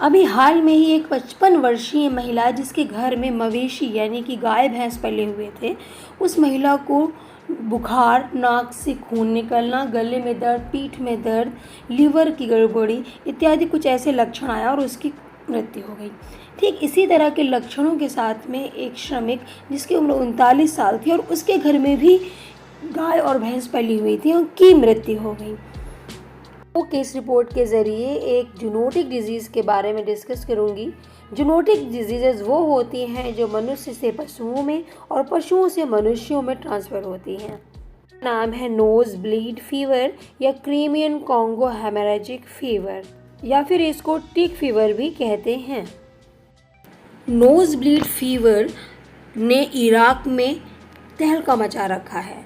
अभी हाल में ही एक 55 वर्षीय महिला जिसके घर में मवेशी यानी कि गाय भैंस पले हुए थे, उस महिला को बुखार, नाक से खून निकलना, गले में दर्द, पीठ में दर्द, लीवर की गड़बड़ी इत्यादि कुछ ऐसे लक्षण आया और उसकी मृत्यु हो गई। ठीक इसी तरह के लक्षणों के साथ में एक श्रमिक जिसकी उम्र 39 साल थी और उसके घर में भी गाय और भैंस पली हुई थी, उनकी मृत्यु हो गई। तो केस रिपोर्ट के ज़रिए एक जूनोटिक डिजीज़ के बारे में डिस्कस करूंगी। जूनोटिक डिजीज़ वो होती हैं जो मनुष्य से पशुओं में और पशुओं से मनुष्यों में ट्रांसफ़र होती हैं। नाम है नोज़ ब्लीड फीवर या क्रीमियन कॉन्गो हेमोरेजिक फीवर या फिर इसको टिक फीवर भी कहते हैं। नोज़ ब्लीड फीवर ने इराक में तहलका मचा रखा है।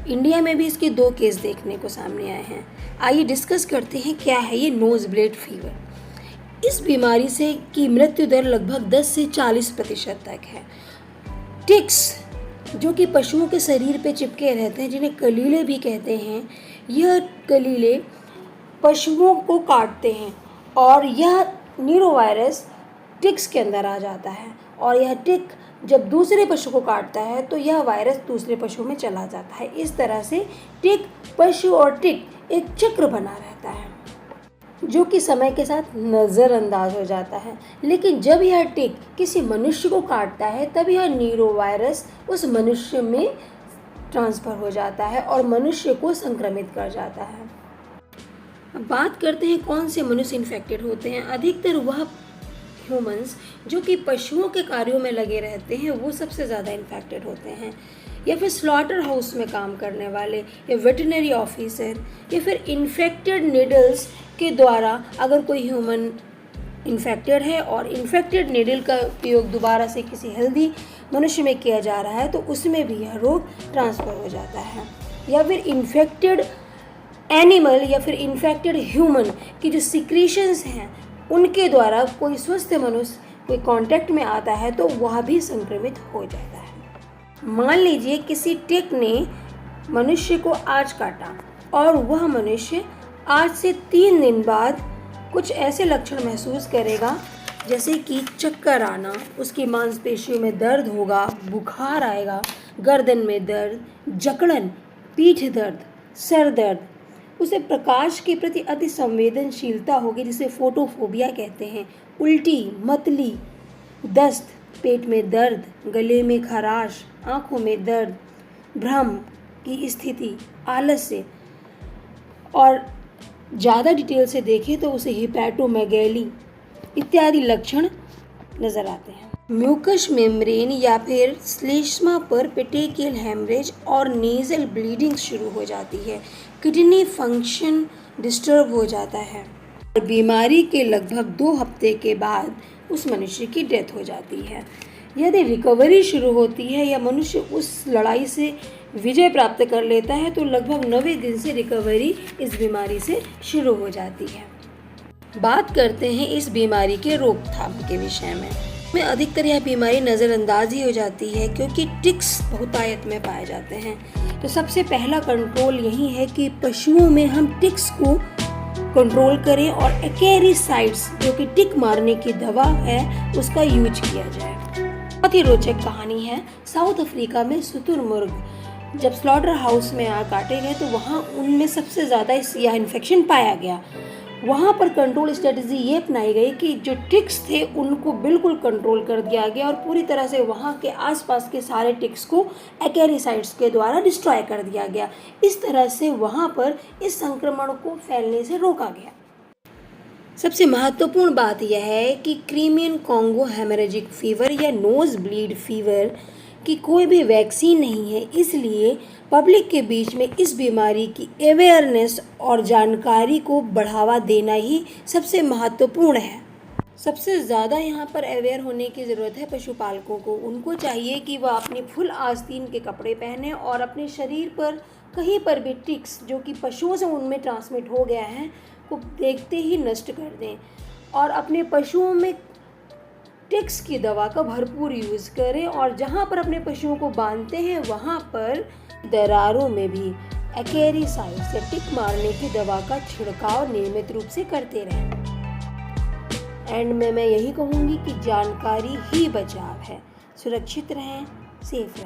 इंडिया में भी इसके 2 केस देखने को सामने आए हैं। आइए डिस्कस करते हैं क्या है ये नोज़ ब्लीड फीवर। इस बीमारी से की मृत्यु दर लगभग 10 से 40% तक है। टिक्स जो कि पशुओं के शरीर पे चिपके रहते हैं, जिन्हें कलीले भी कहते हैं, यह कलीले पशुओं को काटते हैं और यह नीरोवायरस टिक्स के अंदर आ जाता है और यह टिक जब दूसरे पशु को काटता है तो यह वायरस दूसरे पशु में चला जाता है। इस तरह से टिक, पशु और टिक एक चक्र बना रहता है जो कि समय के साथ नज़रअंदाज हो जाता है। लेकिन जब यह टिक किसी मनुष्य को काटता है तब यह नीरोवायरस उस मनुष्य में ट्रांसफ़र हो जाता है और मनुष्य को संक्रमित कर जाता है। अब बात करते हैं कौन से मनुष्य इन्फेक्टेड होते हैं। अधिकतर वह ह्यूमंस जो कि पशुओं के कार्यों में लगे रहते हैं वो सबसे ज़्यादा इन्फेक्टेड होते हैं, या फिर स्लॉटर हाउस में काम करने वाले, या वेटरनरी ऑफिसर, या फिर इन्फेक्टेड नीडल्स के द्वारा अगर कोई ह्यूमन इन्फेक्टेड है और इन्फेक्टेड नीडल का उपयोग दोबारा से किसी हेल्दी मनुष्य में किया जा रहा है तो उसमें भी यह रोग ट्रांसफ़र हो जाता है। या फिर इन्फेक्टेड एनिमल या फिर इन्फेक्टेड ह्यूमन की जो सिक्रीशंस हैं उनके द्वारा कोई स्वस्थ मनुष्य कोई कांटेक्ट में आता है तो वह भी संक्रमित हो जाता है। मान लीजिए किसी टिक ने मनुष्य को आज काटा और वह मनुष्य आज से 3 दिन बाद कुछ ऐसे लक्षण महसूस करेगा जैसे कि चक्कर आना, उसकी मांसपेशियों में दर्द होगा, बुखार आएगा, गर्दन में दर्द, जकड़न, पीठ दर्द, सर दर्द, उसे प्रकाश के प्रति अति संवेदनशीलता होगी जिसे फोटोफोबिया कहते हैं, उल्टी, मतली, दस्त, पेट में दर्द, गले में खराश, आँखों में दर्द, भ्रम की स्थिति, आलस्य और ज़्यादा डिटेल से देखें तो उसे हिपैटोमेगैली इत्यादि लक्षण नज़र आते हैं। म्यूकस मेम्ब्रेन या फिर श्लेष्मा पर पेटेकियल हेमरेज और नेज़ल ब्लीडिंग शुरू हो जाती है। किडनी फंक्शन डिस्टर्ब हो जाता है और बीमारी के लगभग 2 हफ्ते के बाद उस मनुष्य की डेथ हो जाती है। यदि रिकवरी शुरू होती है या मनुष्य उस लड़ाई से विजय प्राप्त कर लेता है तो लगभग 90 दिन से रिकवरी इस बीमारी से शुरू हो जाती है। बात करते हैं इस बीमारी के रोकथाम के विषय में अधिकतर यह बीमारी नज़रअंदाज ही हो जाती है क्योंकि टिक्स बहुतायत में पाए जाते हैं। तो सबसे पहला कंट्रोल यही है कि पशुओं में हम टिक्स को कंट्रोल करें और एक्केरीसाइड्स जो कि टिक मारने की दवा है उसका यूज किया जाए। बहुत ही रोचक कहानी है। साउथ अफ्रीका में शुतुरमुर्ग जब स्लॉटर हाउस में काटे गए तो वहाँ उनमें सबसे ज़्यादा यह इन्फेक्शन पाया गया। वहाँ पर कंट्रोल स्ट्रेटजी ये अपनाई गई कि जो टिक्स थे उनको बिल्कुल कंट्रोल कर दिया गया और पूरी तरह से वहाँ के आसपास के सारे टिक्स को एक्केरीसाइड्स के द्वारा डिस्ट्रॉय कर दिया गया। इस तरह से वहाँ पर इस संक्रमण को फैलने से रोका गया। सबसे महत्वपूर्ण बात यह है कि क्रीमियन कॉन्गो हेमोरेजिक फीवर या नोज़ ब्लीड फीवर की कोई भी वैक्सीन नहीं है, इसलिए पब्लिक के बीच में इस बीमारी की अवेयरनेस और जानकारी को बढ़ावा देना ही सबसे महत्वपूर्ण है। सबसे ज़्यादा यहाँ पर अवेयर होने की ज़रूरत है पशुपालकों को। उनको चाहिए कि वह अपनी फुल आस्तीन के कपड़े पहने और अपने शरीर पर कहीं पर भी टिक्स जो कि पशुओं से उनमें ट्रांसमिट हो गया है को देखते ही नष्ट कर दें और अपने पशुओं में टिक्स की दवा का भरपूर यूज़ करें और जहाँ पर अपने पशुओं को बांधते हैं वहाँ पर दरारों में भी एक्केरीसाइड से टिक मारने की दवा का छिड़काव नियमित रूप से करते रहें। एंड में मैं यही कहूँगी कि जानकारी ही बचाव है। सुरक्षित रहें, सेफ रहें।